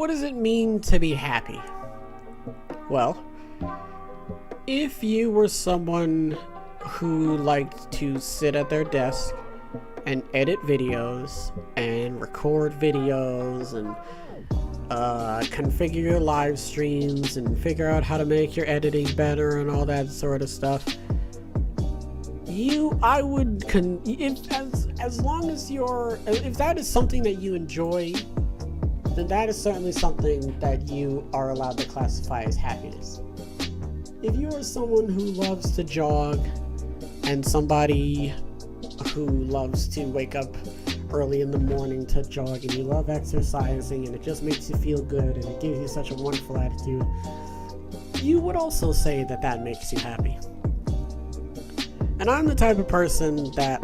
What does it mean to be happy? Well, if you were someone who liked to sit at their desk and edit videos and record videos and configure your live streams and figure out how to make your editing better and all that sort of stuff, if that is something that you enjoy, then that is certainly something that you are allowed to classify as happiness. If you are someone who loves to jog and somebody who loves to wake up early in the morning to jog and you love exercising and it just makes you feel good and it gives you such a wonderful attitude, you would also say that that makes you happy. And I'm the type of person that,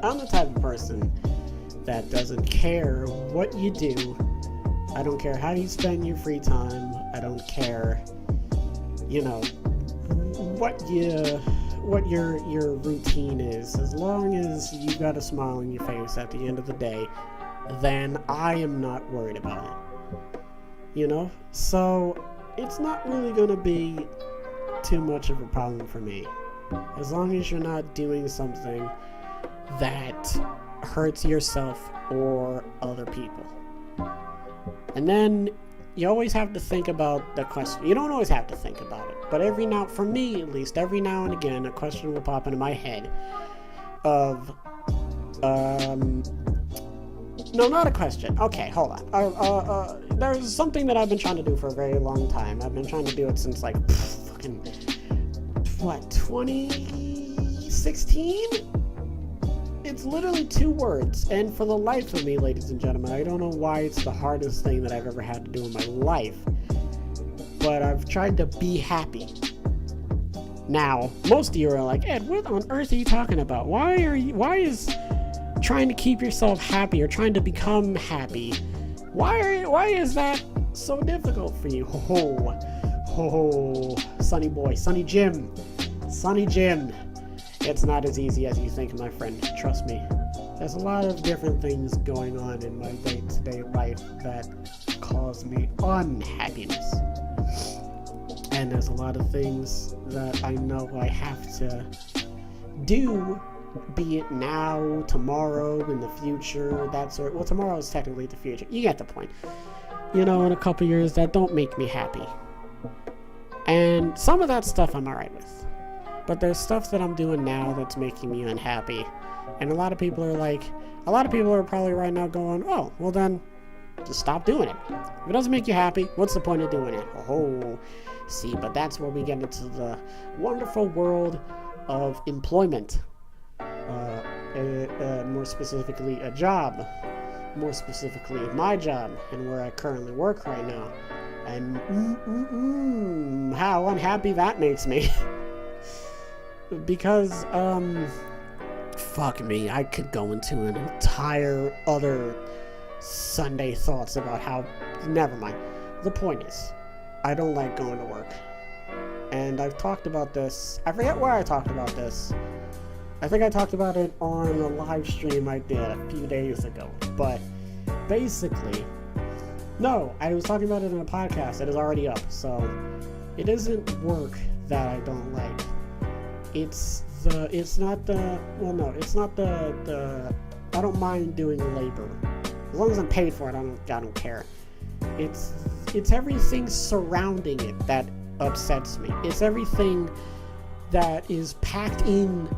I'm the type of person that doesn't care what you do. I don't care how you spend your free time. I don't care, what your routine is. As long as you got a smile on your face at the end of the day, then I am not worried about it. So it's not really gonna be too much of a problem for me. As long as you're not doing something that hurts yourself or other people. And then you always have to think about the question. You don't always have to think about it, but for me at least, every now and again, a question will pop into my head of, no, not a question. Okay, hold on. There's something that I've been trying to do for a very long time. I've been trying to do it since 2016? It's literally 2 words, and for the life of me, ladies and gentlemen, I don't know why it's the hardest thing that I've ever had to do in my life, but I've tried to be happy. Now, most of you are like, Ed, what on earth are you talking about? Why is trying to keep yourself happy or trying to become happy, why is that so difficult for you? Sonny boy, Sonny Jim. It's not as easy as you think, my friend. Trust me. There's a lot of different things going on in my day-to-day life that cause me unhappiness. And there's a lot of things that I know I have to do, be it now, tomorrow, in the future, that sort. Well, tomorrow is technically the future. You get the point. In a couple years, that don't make me happy. And some of that stuff I'm alright with. But there's stuff that I'm doing now that's making me unhappy. And a lot of people are probably right now going, oh, well then, just stop doing it. If it doesn't make you happy, what's the point of doing it? See, but that's where we get into the wonderful world of employment. More specifically, a job. More specifically, my job, and where I currently work right now. And how unhappy that makes me. Because, fuck me, I could go into an entire other Sunday thoughts about how, never mind. The point is, I don't like going to work. And I've talked about this, I forget where I talked about this. I think I talked about it on a live stream I did a few days ago. But, basically, no, I was talking about it in a podcast. It is already up, so it isn't work that I don't like. It's not the I don't mind doing labor. As long as I'm paid for it, I don't care. It's everything surrounding it that upsets me. It's everything that is packed in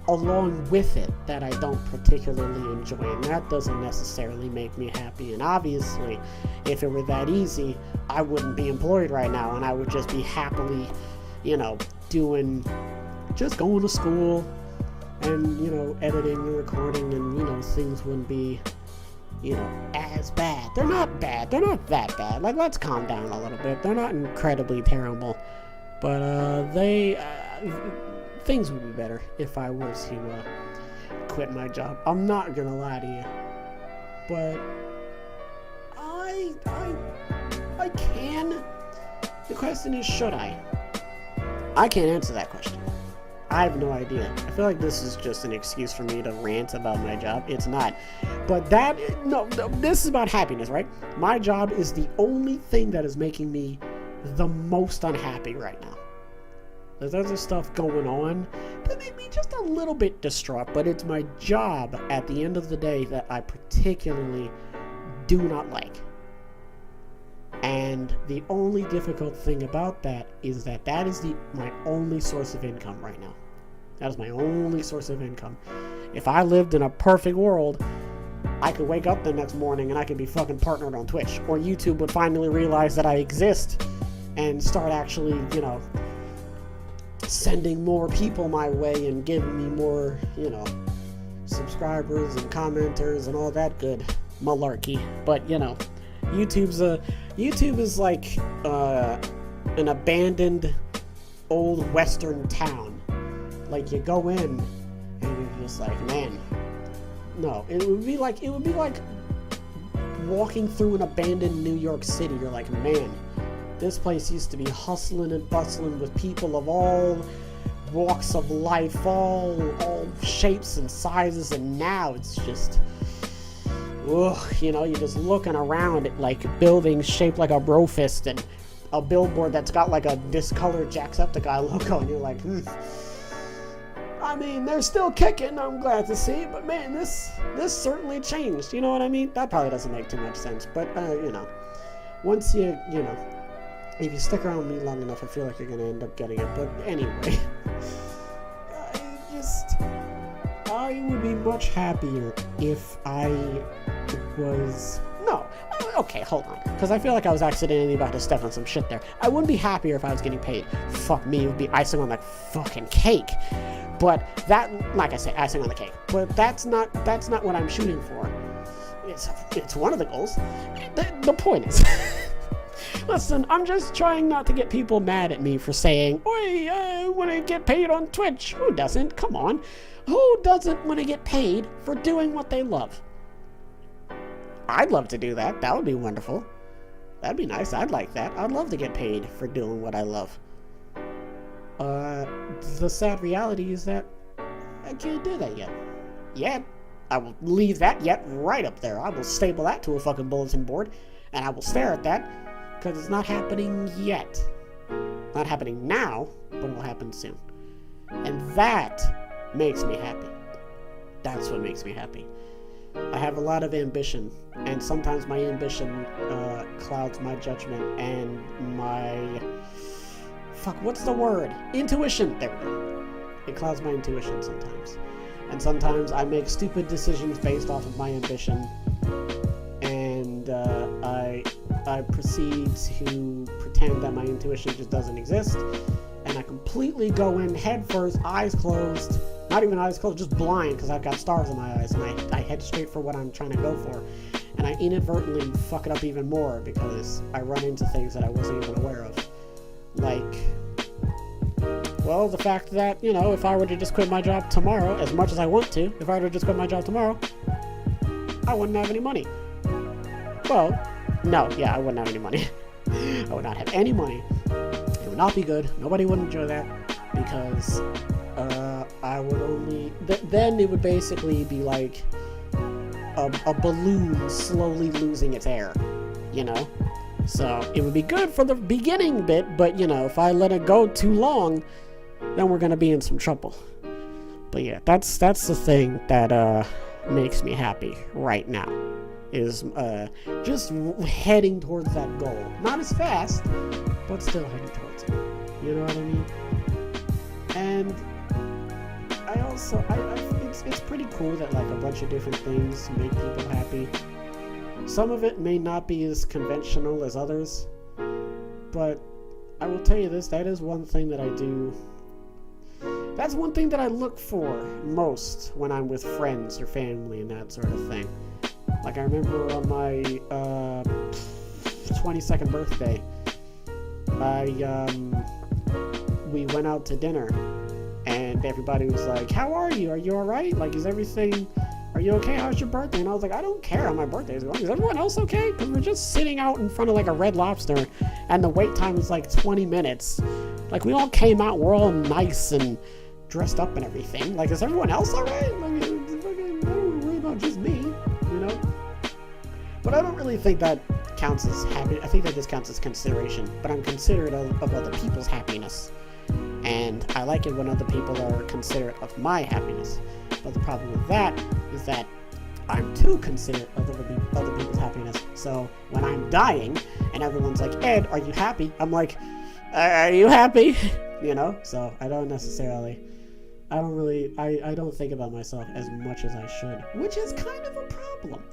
along with it that I don't particularly enjoy, and that doesn't necessarily make me happy. And obviously, if it were that easy, I wouldn't be employed right now, and I would just be happily, just going to school and, editing and recording, and, things wouldn't be, as bad. They're not bad. They're not that bad. Let's calm down a little bit. They're not incredibly terrible. But, things would be better if I was to, quit my job. I'm not gonna lie to you. But, I can. The question is, should I? I can't answer that question. I have no idea. I feel like this is just an excuse for me to rant about my job. It's not. But this is about happiness, right? My job is the only thing that is making me the most unhappy right now. There's other stuff going on that made me just a little bit distraught, but it's my job at the end of the day that I particularly do not like. And the only difficult thing about that is that is my only source of income right now. That is my only source of income. If I lived in a perfect world, I could wake up the next morning and I could be fucking partnered on Twitch. Or YouTube would finally realize that I exist and start actually, sending more people my way and giving me more, subscribers and commenters and all that good malarkey. But, YouTube is like an abandoned old western town. Like, you go in and you're just like, man, no. It would be like walking through an abandoned New York City. You're like, man, this place used to be hustling and bustling with people of all walks of life, all shapes and sizes, and now it's just, you're just looking around at like buildings shaped like a bro fist and a billboard that's got like a discolored Jacksepticeye logo, and you're like, I mean, they're still kicking, I'm glad to see, but man, this certainly changed, you know what I mean? That probably doesn't make too much sense, but, once if you stick around me long enough, I feel like you're going to end up getting it. But anyway, I would be much happier if I was... No, okay, hold on. Because I feel like I was accidentally about to step on some shit there. I wouldn't be happier if I was getting paid. Fuck me, it would be icing on that fucking cake. But that, like I say, icing on the cake. But that's not what I'm shooting for. It's one of the goals. The point is... Listen, I'm just trying not to get people mad at me for saying, "Oi, I want to get paid on Twitch." Who doesn't? Come on. Who doesn't want to get paid for doing what they love? I'd love to do that. That would be wonderful. That'd be nice. I'd like that. I'd love to get paid for doing what I love. The sad reality is that I can't do that yet. Yet. I will leave that yet right up there. I will staple that to a fucking bulletin board, and I will stare at that. Because it's not happening yet. Not happening now, but it will happen soon. And that makes me happy. That's what makes me happy. I have a lot of ambition, and sometimes my ambition clouds my judgment and my... what's the word? Intuition! There we go. It clouds my intuition sometimes. And sometimes I make stupid decisions based off of my ambition, and I proceed to pretend that my intuition just doesn't exist, and I completely go in head first, eyes closed, not even eyes closed, just blind, because I've got stars in my eyes, and I head straight for what I'm trying to go for, and I inadvertently fuck it up even more, because I run into things that I wasn't even aware of, like, well, the fact that, if I were to just quit my job tomorrow, as much as I want to, if I were to just quit my job tomorrow, I wouldn't have any money. Well, no, yeah, I wouldn't have any money. I would not have any money. It would not be good. Nobody would enjoy that, because I would only... Then it would basically be like a balloon slowly losing its air, So it would be good for the beginning bit, but, if I let it go too long, then we're going to be in some trouble. But yeah, that's the thing that makes me happy right now. Is just heading towards that goal. Not as fast, but still heading towards it. You know what I mean? And I also, it's pretty cool that like a bunch of different things make people happy. Some of it may not be as conventional as others, but I will tell you this, that is one thing that I do. That's one thing that I look for most when I'm with friends or family and that sort of thing. Like I remember on my 22nd birthday, we went out to dinner, and everybody was like, "How are you? Are you all right? Like, is everything? Are you okay? How's your birthday?" And I was like, "I don't care how my birthday is going. Is everyone else okay?" Because we're just sitting out in front of like a Red Lobster, and the wait time was like 20 minutes. Like we all came out, we're all nice and dressed up and everything. Like, is everyone else alright? Like, I don't worry about just me, you know? But I don't really think that counts as happy. I think that this counts as consideration, but I'm considerate of other people's happiness. And I like it when other people are considerate of my happiness. But the problem with that is that I'm too considerate of other people's happiness. So when I'm dying and everyone's like, Ed, are you happy? I'm like, are you happy? You know? So I don't think about myself as much as I should, which is kind of a problem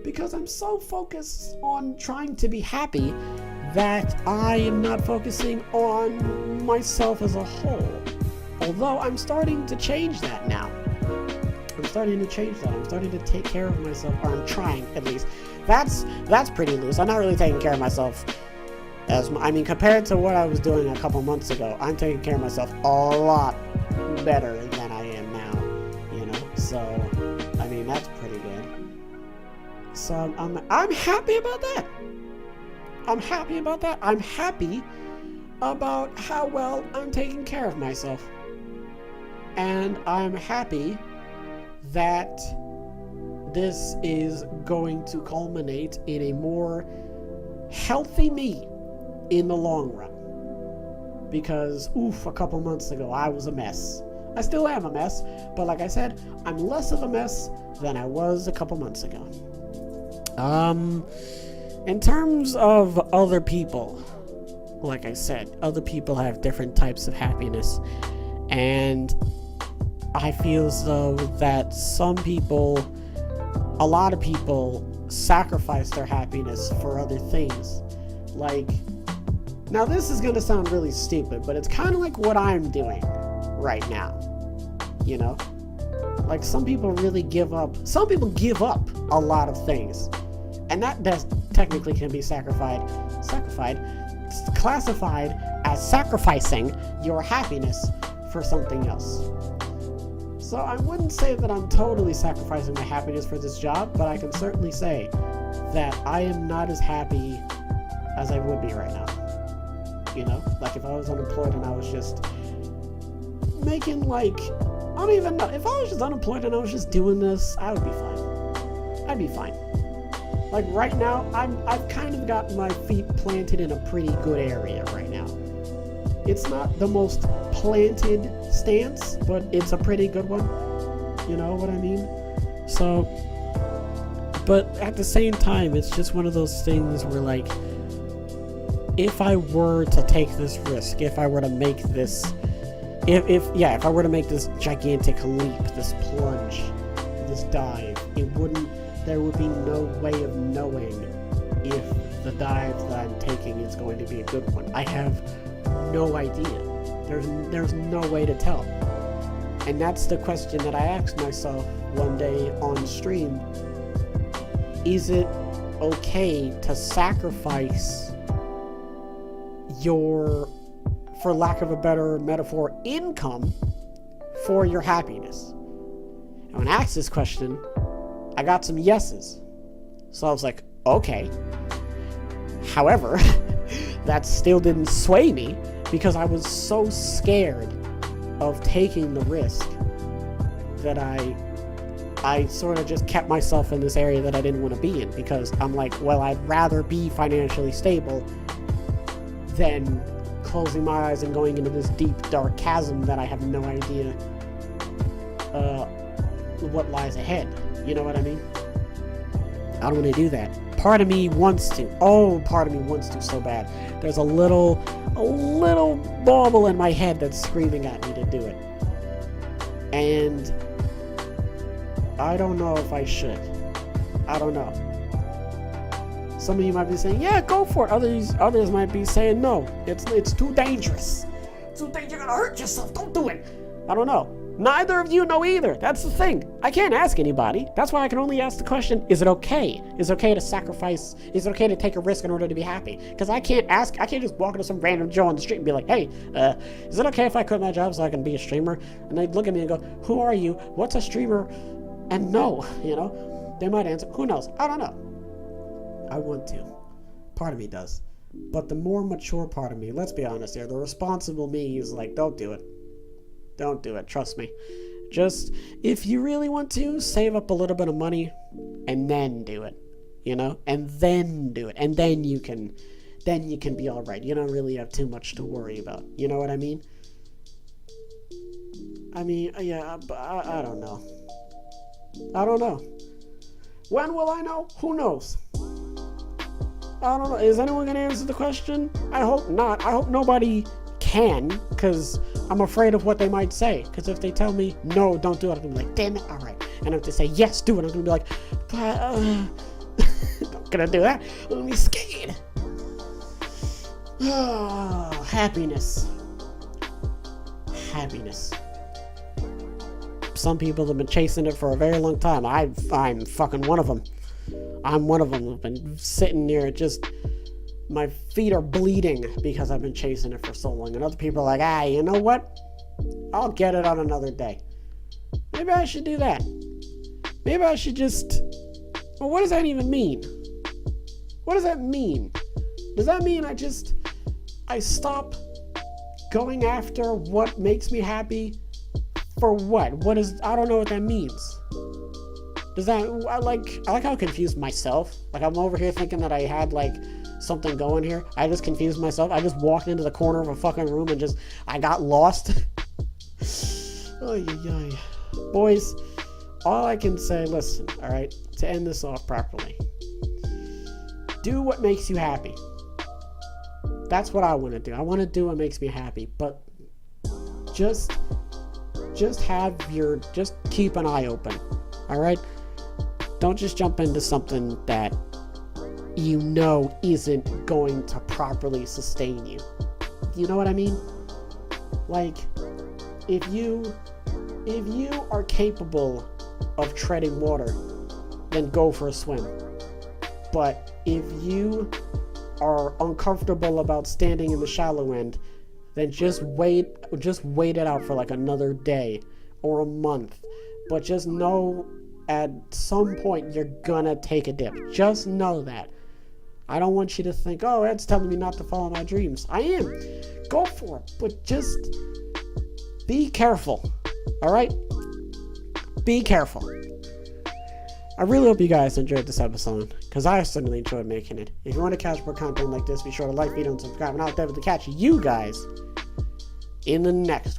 because I'm so focused on trying to be happy that I am not focusing on myself as a whole. Although I'm starting to change that now. I'm starting to take care of myself, or I'm trying at least. That's pretty loose. I'm not really taking care of myself compared to what I was doing a couple months ago, I'm taking care of myself a lot better than I am now, you know? So, I mean, that's pretty good. So, I'm happy about that. I'm happy about how well I'm taking care of myself. And I'm happy that this is going to culminate in a more healthy me in the long run. Because, a couple months ago, I was a mess. I still am a mess, but like I said, I'm less of a mess than I was a couple months ago. In terms of other people, like I said, other people have different types of happiness, and I feel as though that a lot of people sacrifice their happiness for other things. Like, now this is gonna sound really stupid, but it's kind of like what I'm doing right now, you know? Like, some people give up a lot of things, and that technically can be classified as sacrificing your happiness for something else. So I wouldn't say that I'm totally sacrificing my happiness for this job, but I can certainly say that I am not as happy as I would be right now. You know, like if I was unemployed and I was just making I don't even know. If I was just unemployed and I was just doing this, I would be fine. I'd be fine. Like right now, I've kind of got my feet planted in a pretty good area right now. It's not the most planted stance, but it's a pretty good one. You know what I mean? So, but at the same time, it's just one of those things where like, if I were to take this risk, if I were to make this, if I were to make this gigantic leap, this plunge, this dive, there would be no way of knowing if the dive that I'm taking is going to be a good one. I have no idea. There's no way to tell. And that's the question that I asked myself one day on stream. Is it okay to sacrifice your, for lack of a better metaphor, income for your happiness? And when I asked this question, I got some yeses. So I was like, okay. However, that still didn't sway me because I was so scared of taking the risk that I sort of just kept myself in this area that I didn't want to be in, because I'm like, well, I'd rather be financially stable than closing my eyes and going into this deep, dark chasm that I have no idea what lies ahead. You know what I mean? I don't want to do that. Part of me wants to. Oh, part of me wants to so bad. There's a little bauble in my head that's screaming at me to do it. And I don't know if I should. I don't know. Some of you might be saying, yeah, go for it. Others might be saying, no, it's too dangerous. It's too dangerous. You're gonna hurt yourself. Don't do it. I don't know. Neither of you know either. That's the thing. I can't ask anybody. That's why I can only ask the question, is it okay? Is it okay to sacrifice? Is it okay to take a risk in order to be happy? Because I can't just walk into some random Joe on the street and be like, hey, is it okay if I quit my job so I can be a streamer? And they'd look at me and go, who are you? What's a streamer? And no, you know? They might answer, who knows? I don't know. I want to. Part of me does. But the more mature part of me, let's be honest here, the responsible me is like, don't do it. Don't do it. Trust me. Just, if you really want to, save up a little bit of money and then do it, you know? And then do it. And then you can be all right. You don't really have too much to worry about. You know what I mean? Yeah, I don't know. I don't know. When will I know? Who knows? I don't know. Is anyone going to answer the question? I hope not. I hope nobody can, because I'm afraid of what they might say. Because if they tell me, no, don't do it, I'm going to be like, damn it, all right. And if they say, yes, do it, I'm going to be like, but, I'm going to do that. I'm going to be scared. Oh, happiness. Happiness. Some people have been chasing it for a very long time. I'm fucking one of them. I'm one of them. I've been sitting near just, my feet are bleeding because I've been chasing it for so long. And other people are like, you know what? I'll get it on another day. Maybe I should do that. Maybe I should just, well, what does that even mean? What does that mean? Does that mean I stop going after what makes me happy? For what? I don't know what that means. I like how confused myself. Like, I'm over here thinking that I had, like, something going here. I just confused myself. I just walked into the corner of a fucking room and I got lost. Boys, all I can say, listen, alright, to end this off properly. Do what makes you happy. That's what I want to do. I want to do what makes me happy, but just keep an eye open, alright? Don't just jump into something that you know isn't going to properly sustain you. You know what I mean? Like, if you are capable of treading water, then go for a swim. But if you are uncomfortable about standing in the shallow end, then just wait it out for like another day or a month. But just know at some point you're gonna take a dip. Just know that. I don't want you to think, oh, Ed's telling me not to follow my dreams. I am. Go for it. But just be careful. Alright? Be careful. I really hope you guys enjoyed this episode, because I certainly enjoyed making it. If you want to catch more content like this, be sure to like, video, and subscribe, and I'll definitely catch you guys in the next one.